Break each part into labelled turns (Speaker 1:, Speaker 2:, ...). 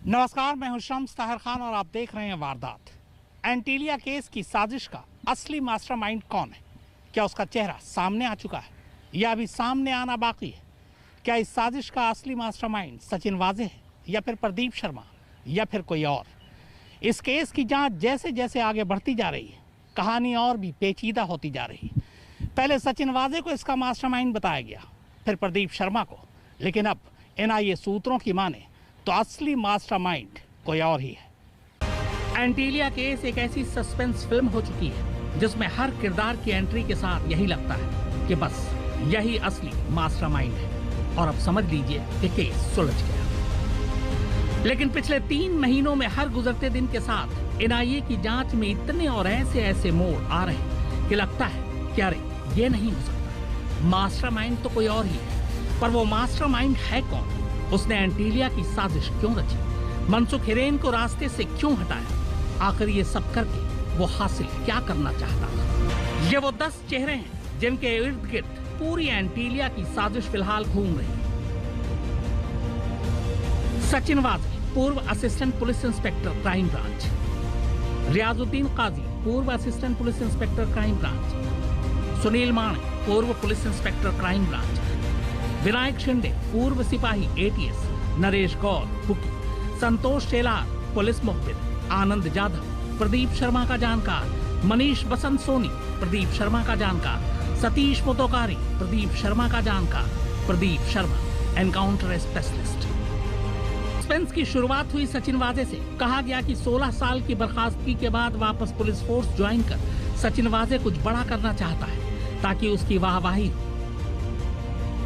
Speaker 1: नमस्कार, मैं हूं शम्स ताहिर खान और आप देख रहे हैं वारदात। एंटीलिया केस की साजिश का असली मास्टरमाइंड कौन है? क्या उसका चेहरा सामने आ चुका है या अभी सामने आना बाकी है? क्या इस साजिश का असली मास्टरमाइंड सचिन वाजे है या फिर प्रदीप शर्मा या फिर कोई और? इस केस की जांच जैसे जैसे आगे बढ़ती जा रही है, कहानी और भी पेचीदा होती जा रही है। पहले सचिन वाजे को इसका मास्टरमाइंड बताया गया, फिर प्रदीप शर्मा को, लेकिन अब एनआईए सूत्रों की माने तो असली मास्टरमाइंड कोई और ही है। एंटीलिया केस एक ऐसी सस्पेंस फिल्म हो चुकी है जिसमें हर किरदार की एंट्री के साथ यही लगता है कि बस यही असली मास्टरमाइंड है और अब समझ लीजिए कि केस सुलझ गया। लेकिन पिछले 3 महीनों में हर गुजरते दिन के साथ एनआईए की जांच में इतने और ऐसे मोड़ आ रहे हैं कि लगता है कि अरे ये नहीं हो सकता, मास्टरमाइंड तो कोई और ही है। पर वो मास्टरमाइंड है कौन? उसने एंटीलिया की साजिश क्यों रची? मनसुख हिरेन को रास्ते से क्यों हटाया? आखिर ये सब करके वो हासिल क्या करना चाहता था? ये वो 10 चेहरे हैं जिनके इर्द गिर्द पूरी एंटीलिया की साजिश फिलहाल घूम रही है। सचिन वाजे, पूर्व assistant police inspector crime branch. Riyazuddin Kazi, पूर्व assistant police inspector crime branch. Sunil Mane, पूर्व police inspector crime branch. Vinayak Shinde, पूर्व सिपाही ATS. Naresh Gaur, bookie. Santosh Shelar, police मुखबिर। आनंद जाधव, प्रदीप शर्मा का जानकार। मनीष बसंत सोनी, प्रदीप शर्मा का जानकार। सतीश मोतोकारी, प्रदीप शर्मा का जानकार। Pradeep Sharma, encounter specialist. Suspense की शुरुआत हुई सचिन वाजे से। कहा गया कि 16 साल की बर्खास्तगी के बाद वापस पुलिस फोर्स ज्वाइन कर सचिन वाजे कुछ बड़ा करना चाहता है ताकि उसकी वाहवाही हो,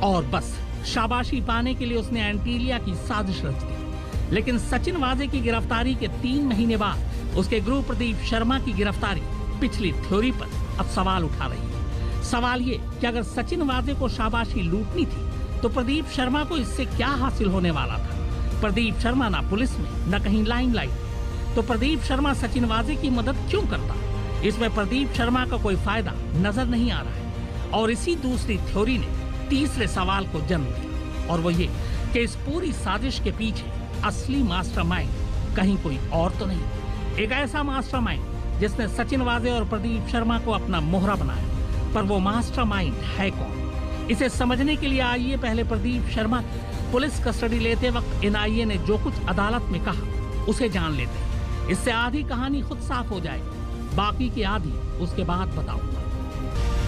Speaker 1: और बस शाबाशी पाने के लिए उसने एंटीलिया की साजिश रच दी। लेकिन सचिन वाजे की गिरफ्तारी के 3 महीने बाद उसके गुरु प्रदीप शर्मा की गिरफ्तारी पिछली थ्योरी पर अब सवाल उठा रही है। सवाल ये कि अगर सचिन वाजे को शाबाशी लूटनी थी तो प्रदीप शर्मा को इससे क्या हासिल होने वाला था? प्रदीप शर्मा ना पुलिस में न कहीं लाइमलाइट, तो प्रदीप शर्मा सचिन वाजे की मदद क्यों करता? इसमें प्रदीप शर्मा का कोई फायदा नजर नहीं आ रहा है। और इसी दूसरी थ्योरी ने तीसरे सवाल को जन्म दिया, और वो ये कि इस पूरी साजिश के पीछे असली मास्टरमाइंड कहीं कोई और तो नहीं। एक ऐसा मास्टरमाइंड जिसने सचिन वाजे और प्रदीप शर्मा को अपना मोहरा बनाया। पर वो मास्टरमाइंड है कौन? इसे समझने के लिए आइए पहले प्रदीप शर्मा की पुलिस कस्टडी लेते वक्त एनआईए ने जो कुछ अदालत में कहा उसे जान लेते हैं। इससे आधी कहानी खुद साफ हो जाएगी, बाकी की आधी उसके बाद बताऊंगा।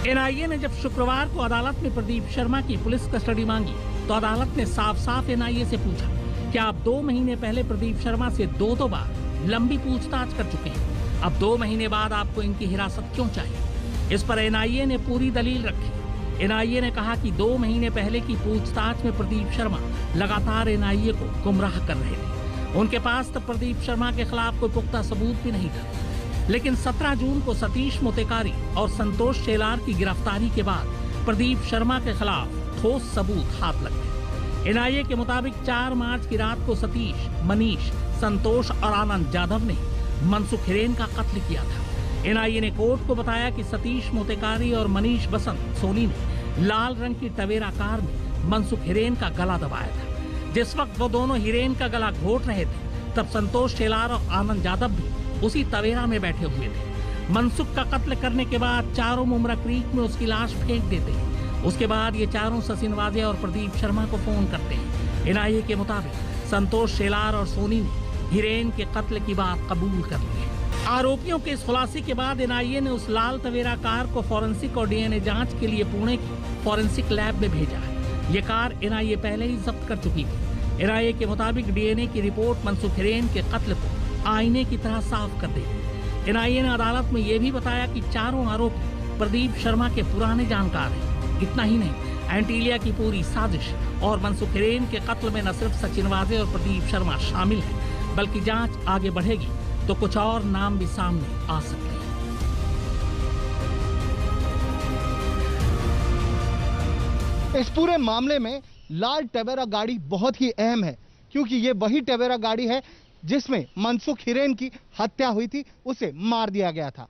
Speaker 1: एनआईए ने जब शुक्रवार को अदालत में प्रदीप शर्मा की पुलिस कस्टडी मांगी तो अदालत ने साफ एनआईए से पूछा कि आप 2 महीने पहले प्रदीप शर्मा से 2 बार लंबी पूछताछ कर चुके हैं, अब 2 महीने बाद आपको इनकी हिरासत क्यों चाहिए? इस पर एनआईए ने पूरी दलील रखी। एनआईए ने कहा कि 2 महीने पहले की पूछताछ में प्रदीप शर्मा लगातार एनआईए को गुमराह कर रहे थे। उनके पास तब प्रदीप शर्मा के खिलाफ कोई पुख्ता सबूत भी नहीं था। लेकिन 17 जून को सतीश मोतेकारी और संतोष शेलार की गिरफ्तारी के बाद प्रदीप शर्मा के खिलाफ ठोस सबूत हाथ लग गए। एनआईए के मुताबिक 4 मार्च की रात को सतीश, मनीष, संतोष और आनंद जाधव ने मनसुख हिरेन का कत्ल किया था। एनआईए ने कोर्ट को बताया कि सतीश मोतेकारी और मनीष बसंत सोनी ने लाल रंग की टवेरा कार में मनसुख हिरेन का गला दबाया था। जिस वक्त वो दोनों हिरेन का गला घोट रहे थे तब संतोष शेलार और आनंद जाधव भी उसी तवेरा में बैठे हुए थे। मनसुख का कत्ल करने के बाद चारों मुमरा क्रीक में उसकी लाश फेंक देते हैं। उसके बाद ये चारों सचिन वाजे और प्रदीप शर्मा को फोन करते हैं। एनआईए के मुताबिक संतोष शेलार और सोनी ने हिरेन के कत्ल की बात कबूल कर ली है। आरोपियों के इस खुलासे के बाद एनआईए ने उस लाल तवेरा कार को फॉरेंसिक और डीएनए जांच के लिए पुणे की फॉरेंसिक लैब में भेजा है। ये कार एनआईए पहले ही जब्त कर चुकी थी। एनआईए के मुताबिक डीएनए की रिपोर्ट मनसुख हिरेन के कत्ल को आईने की तरह साफ कर देगी। एनआईए ने अदालत में यह भी बताया कि चारों आरोपी प्रदीप शर्मा के पुराने जानकार हैं। इतना ही नहीं, एंटीलिया की पूरी साजिश और मनसुख हिरेन के कत्ल में न सिर्फ सचिन वाजे और प्रदीप शर्मा शामिल हैं, बल्कि जांच आगे बढ़ेगी तो कुछ और नाम भी सामने आ सकते हैं।
Speaker 2: इस पूरे मामले में लाल टवेरा गाड़ी बहुत ही अहम है, क्योंकि ये वही टवेरा गाड़ी है जिसमें मनसुख हिरेन की हत्या हुई थी, उसे मार दिया गया था।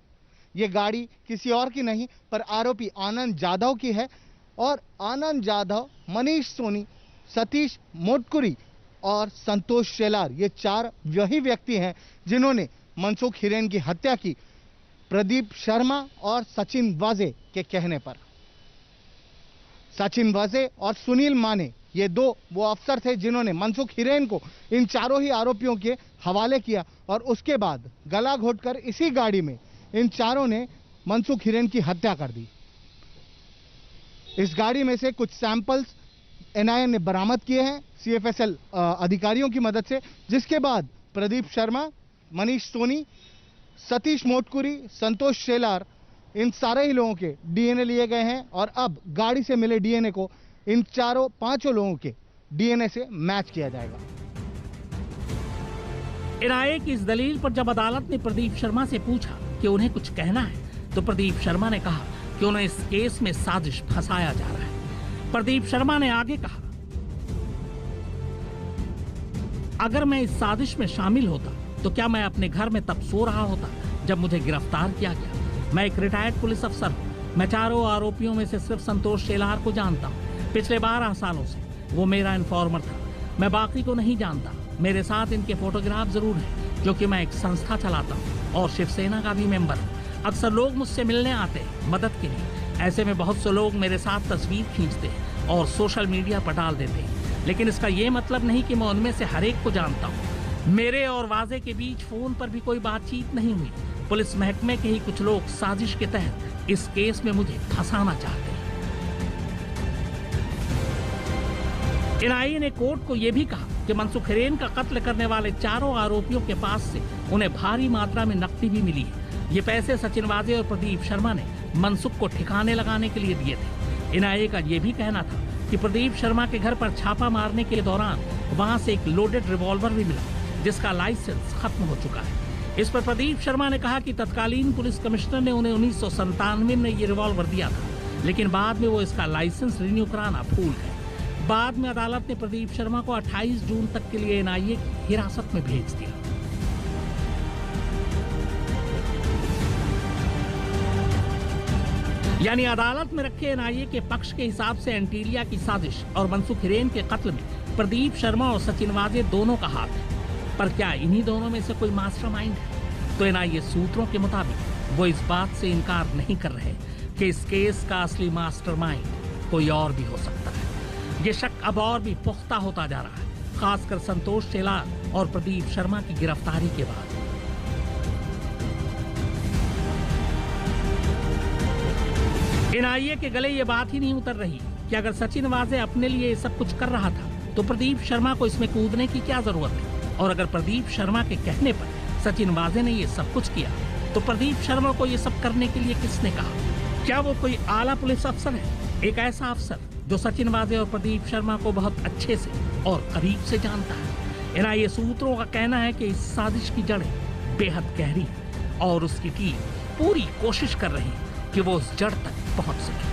Speaker 2: ये गाड़ी किसी और की नहीं पर आरोपी आनंद जाधव की है, और आनंद जाधव, मनीष सोनी, सतीश मोटकुरी और संतोष शेलार, ये 4 वही व्यक्ति हैं जिन्होंने मनसुख हिरेन की हत्या की प्रदीप शर्मा और सचिन वाजे के कहने पर। सचिन वाजे और सुनील माने, ये 2 वो अफसर थे जिन्होंने मनसुख हिरेन को इन चारों ही आरोपियों के हवाले किया और उसके बाद गला घोटकर इसी गाड़ी में इन चारों ने मनसुख हिरेन की हत्या कर दी। इस गाड़ी में से कुछ सैंपल्स एनआईए ने बरामद किए हैं सीएफएसएल अधिकारियों की मदद से, जिसके बाद प्रदीप शर्मा, मनीष सोनी, सतीश मोटकुरी, संतोष शेलार, इन सारे ही लोगों के डीएनए लिए गए हैं और अब गाड़ी से मिले डीएनए को इन 5 लोगों के डीएनए से मैच किया जाएगा।
Speaker 1: एनआईए की इस दलील पर जब अदालत ने प्रदीप शर्मा से पूछा कि उन्हें कुछ कहना है, तो प्रदीप शर्मा ने कहा कि उन्हें इस केस में साजिश फंसाया जा रहा है। प्रदीप शर्मा ने आगे कहा, अगर मैं इस साजिश में शामिल होता तो क्या मैं अपने घर में तब सो रहा होता जब मुझे गिरफ्तार किया गया। मैं एक रिटायर्ड पुलिस अफसर हूँ। मैं चारों आरोपियों में से सिर्फ संतोष शेलार को जानता हूँ। पिछले 12 सालों से वो मेरा इन्फॉर्मर था। मैं बाकी को नहीं जानता। मेरे साथ इनके फोटोग्राफ जरूर हैं, जो कि मैं एक संस्था चलाता हूँ और शिवसेना का भी मेंबर हूँ। अक्सर लोग मुझसे मिलने आते हैं मदद के लिए। ऐसे में बहुत से लोग मेरे साथ तस्वीर खींचते हैं और सोशल मीडिया पर डाल देते हैं, लेकिन इसका ये मतलब नहीं कि मैं उनमें से हर एक को जानता हूँ। मेरे और वाजे के बीच फोन पर भी कोई बातचीत नहीं हुई। पुलिस महकमे के ही कुछ लोग साजिश के तहत इस केस में मुझे फंसाना चाहते हैं। एनआईए ने कोर्ट को यह भी कहा कि मनसुख हिरेन का कत्ल करने वाले चारों आरोपियों के पास से उन्हें भारी मात्रा में नकदी भी मिली है। ये पैसे सचिन वाजे और प्रदीप शर्मा ने मनसुख को ठिकाने लगाने के लिए दिए थे। एनआईए का यह भी कहना था कि प्रदीप शर्मा के घर पर छापा मारने के दौरान वहां से एक लोडेड रिवॉल्वर भी मिला, जिसका लाइसेंस खत्म हो चुका है। इस पर प्रदीप शर्मा ने कहा कि तत्कालीन पुलिस कमिश्नर ने उन्हें 1997 में ये रिवॉल्वर दिया था, लेकिन बाद में वो इसका लाइसेंस रिन्यू कराना भूल गए। बाद में अदालत ने प्रदीप शर्मा को 28 जून तक के लिए एनआईए की हिरासत में भेज दिया। यानी अदालत में रखे एनआईए के पक्ष के हिसाब से एंटीलिया की साजिश और मनसुख हिरेन के कत्ल में प्रदीप शर्मा और सचिन वाजे दोनों का हाथ है। पर क्या इन्हीं दोनों में से कोई मास्टरमाइंड है? तो एनआईए सूत्रों के मुताबिक वो इस बात से इनकार नहीं कर रहे कि इस केस का असली मास्टरमाइंड कोई और भी हो सकता है। ये शक अब और भी पुख्ता होता जा रहा है, खासकर संतोष शेलार और प्रदीप शर्मा की गिरफ्तारी के बाद। एनआईए के गले ये बात ही नहीं उतर रही कि अगर सचिन वाजे अपने लिए ये सब कुछ कर रहा था तो प्रदीप शर्मा को इसमें कूदने की क्या जरूरत है। और अगर प्रदीप शर्मा के कहने पर सचिन वाजे ने ये सब कुछ किया तो प्रदीप शर्मा को ये सब करने के लिए किसने कहा? क्या वो कोई आला पुलिस अफसर है, एक ऐसा अफसर जो सचिन वाजे और प्रदीप शर्मा को बहुत अच्छे से और करीब से जानता है? एनआईए सूत्रों का कहना है कि इस साजिश की जड़ें बेहद गहरी है और उसकी टीम पूरी कोशिश कर रही है कि वो उस जड़ तक पहुंच सके।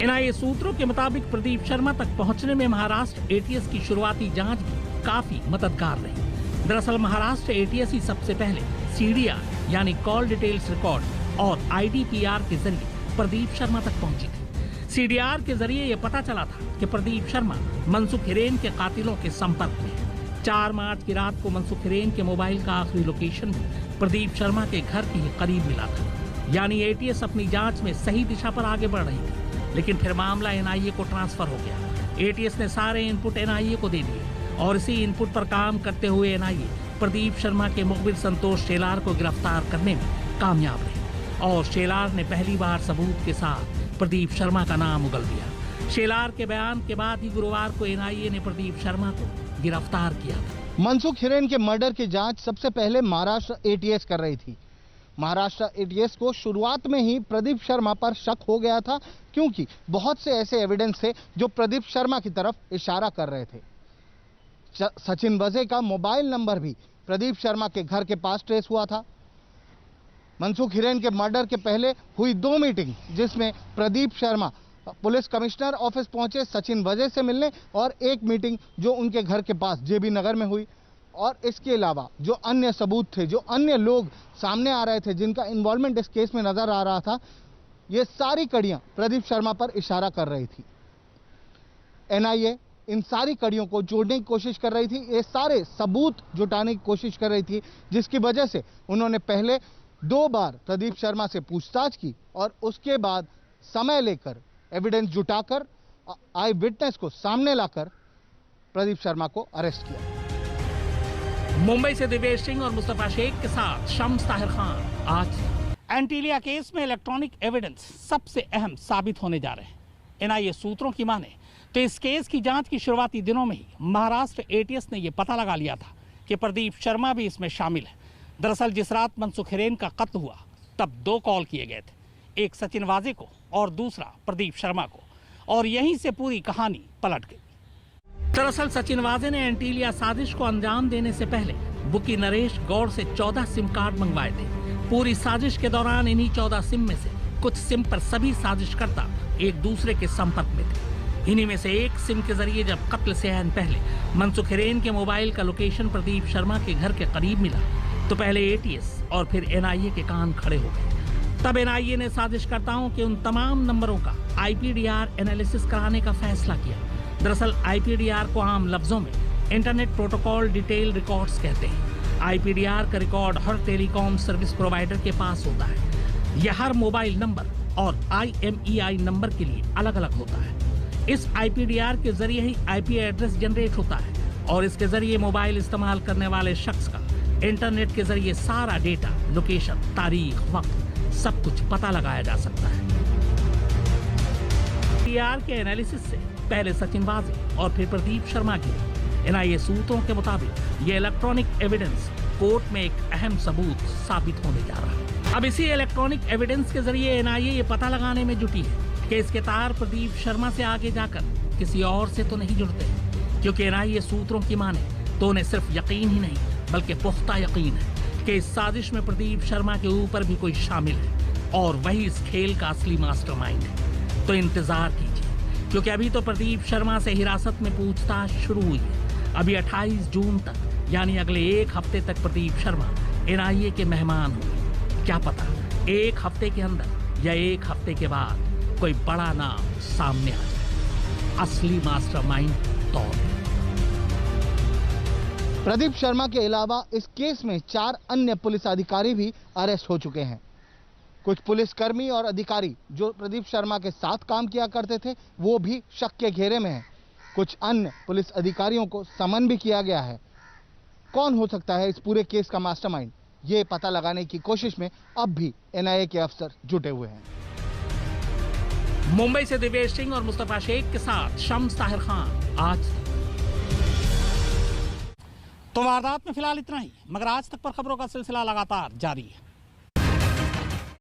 Speaker 1: एनआईए सूत्रों के मुताबिक प्रदीप शर्मा तक पहुंचने में महाराष्ट्र एटीएस की शुरुआती जांच भी काफी मददगार रही। दरअसल महाराष्ट्र एटीएस ही सबसे पहले सीडीआर यानी कॉल डिटेल्स रिकॉर्ड और आईडीपीआर के जरिए प्रदीप शर्मा तक पहुंची थी। सीडीआर के जरिए यह पता चला था कि प्रदीप शर्मा मनसुख हिरेन के कातिलों के संपर्क में। 4 मार्च की रात को मनसुख हिरेन के मोबाइल का आखिरी लोकेशन भी प्रदीप शर्मा के घर के ही करीब मिला था। यानी एटीएस अपनी जांच में सही दिशा पर आगे बढ़ रही थी। लेकिन फिर मामला एनआईए को ट्रांसफर हो गया। एटीएस ने सारे इनपुट एनआईए को दे दिए और इसी इनपुट पर काम करते हुए एनआईए प्रदीप शर्मा के मुखबिर संतोष शेलार को गिरफ्तार करने में कामयाब रही और शेलार ने पहली बार सबूत के साथ प्रदीप शर्मा का नाम उगल दिया। शेलार के बयान के बाद ही गुरुवार को एनआईए ने प्रदीप शर्मा को गिरफ्तार किया था।
Speaker 2: मनसुख हिरेन के मर्डर की जांच सबसे पहले महाराष्ट्र एटीएस कर रही थी। महाराष्ट्र एटीएस को शुरुआत में ही प्रदीप शर्मा पर शक हो गया था, क्योंकि बहुत से ऐसे एविडेंस थे जो प्रदीप शर्मा की तरफ इशारा कर रहे थे। सचिन वाजे का मोबाइल नंबर भी प्रदीप शर्मा के घर के पास ट्रेस हुआ था। मनसुख हिरेन के मर्डर के पहले हुई 2 मीटिंग, जिसमें Pradeep Sharma police commissioner office पहुंचे सचिन वाजे से मिलने, और एक मीटिंग जो उनके घर के पास जेबी नगर में हुई। और इसके अलावा जो अन्य सबूत थे, जो अन्य लोग सामने आ रहे थे जिनका इन्वॉल्वमेंट इस केस में नजर आ रहा था, ये सारी कड़ियां प्रदीप शर्मा पर इशारा कर रही थी। एनआईए इन सारी कड़ियों को जोड़ने की कोशिश कर रही थी, ये सारे सबूत जुटाने की कोशिश कर रही थी, जिसकी वजह से उन्होंने पहले 2 बार प्रदीप शर्मा से पूछताछ की और उसके बाद समय लेकर एविडेंस जुटाकर आई विटनेस को सामने लाकर प्रदीप शर्मा को अरेस्ट किया।
Speaker 1: मुंबई से दिवेश सिंह और मुस्तफा शेख के साथ शम्स ताहिर खान। आज एंटीलिया केस में इलेक्ट्रॉनिक एविडेंस सबसे अहम साबित होने जा रहे हैं। एनआईए सूत्रों की माने तो इस केस की जांच की शुरुआती दिनों में ही महाराष्ट्र एटीएस ने यह पता लगा लिया था कि प्रदीप शर्मा भी इसमें शामिल है। दरअसल जिस रात मनसुख हिरेन का कत्ल हुआ तब 2 कॉल किए गए थे, एक सचिन वाजे को और दूसरा प्रदीप शर्मा को, और यहीं से पूरी कहानी पलट गई। दरअसल सचिन वाजे ने एंटीलिया साजिश को अंजाम देने से पहले बुकी नरेश गौड़ से 14 सिम कार्ड मंगवाए थे। पूरी साजिश के दौरान इन्हीं 14 सिम में से कुछ सिम पर सभी साजिशकर्ता एक दूसरे के संपर्क में थे। इन्हीं में से एक सिम के जरिए जब कत्ल से ऐन पहले मनसुख हिरेन के मोबाइल का लोकेशन प्रदीप शर्मा के घर के करीब मिला तो पहले एटीएस और फिर एनआईए के कान खड़े हो गए। तब एनआईए ने साजिशकर्ताओं के उन तमाम नंबरों का आईपीडीआर एनालिसिस कराने का फैसला किया। दरअसल आईपीडीआर को आम लफ्जों में इंटरनेट प्रोटोकॉल डिटेल रिकॉर्ड्स कहते हैं। आईपीडीआर का रिकॉर्ड हर टेलीकॉम सर्विस प्रोवाइडर के पास होता है। यह हर मोबाइल नंबर और IMEI नंबर के लिए अलग अलग होता है। इस आईपीडीआर के जरिए ही आईपी एड्रेस जनरेट होता है और इसके जरिए मोबाइल इस्तेमाल करने वाले शख्स का इंटरनेट के जरिए सारा डेटा, लोकेशन, तारीख, वक्त सब कुछ पता लगाया जा सकता है। आईपीडीआर के एनालिसिस से पहले सचिन वाजे और फिर प्रदीप शर्मा गिरे। एनआईए सूत्रों के मुताबिक ये इलेक्ट्रॉनिक एविडेंस कोर्ट में एक अहम सबूत साबित होने जा रहा है। अब इसी इलेक्ट्रॉनिक एविडेंस के जरिए एनआईए ये पता लगाने में जुटी है कि इसके तार प्रदीप शर्मा से आगे जाकर किसी और से तो नहीं जुड़ते, क्योंकि एनआईए सूत्रों की माने तो उन्हें सिर्फ यकीन ही नहीं बल्कि पुख्ता यकीन है कि इस साजिश में प्रदीप शर्मा के ऊपर भी कोई शामिल है और वही इस खेल का असली मास्टरमाइंड है। तो इंतजार कीजिए, क्योंकि अभी तो प्रदीप शर्मा से हिरासत में पूछताछ शुरू हुई है। अभी 28 जून तक यानी अगले 1 हफ्ते तक प्रदीप शर्मा एनआईए के मेहमान होंगे। क्या पता 1 हफ्ते के अंदर या 1 हफ्ते के बाद कोई बड़ा नाम सामने आ जाए, असली मास्टरमाइंड तौर पे।
Speaker 2: प्रदीप शर्मा के अलावा इस केस में 4 अन्य पुलिस अधिकारी भी अरेस्ट हो चुके हैं। कुछ पुलिसकर्मी और अधिकारी जो प्रदीप शर्मा के साथ काम किया करते थे वो भी शक के घेरे में हैं। कुछ अन्य पुलिस अधिकारियों को समन भी किया गया है। कौन हो सकता है इस पूरे केस का मास्टरमाइंड, ये पता लगाने की कोशिश में अब भी एनआईए के अफसर जुटे हुए हैं।
Speaker 1: मुंबई से दिवेश सिंह और मुस्तफा शेख के साथ शम्स ताहिर खान। आज तो वारदात में फिलहाल इतना ही, मगर आज तक पर खबरों का सिलसिला लगातार जारी है।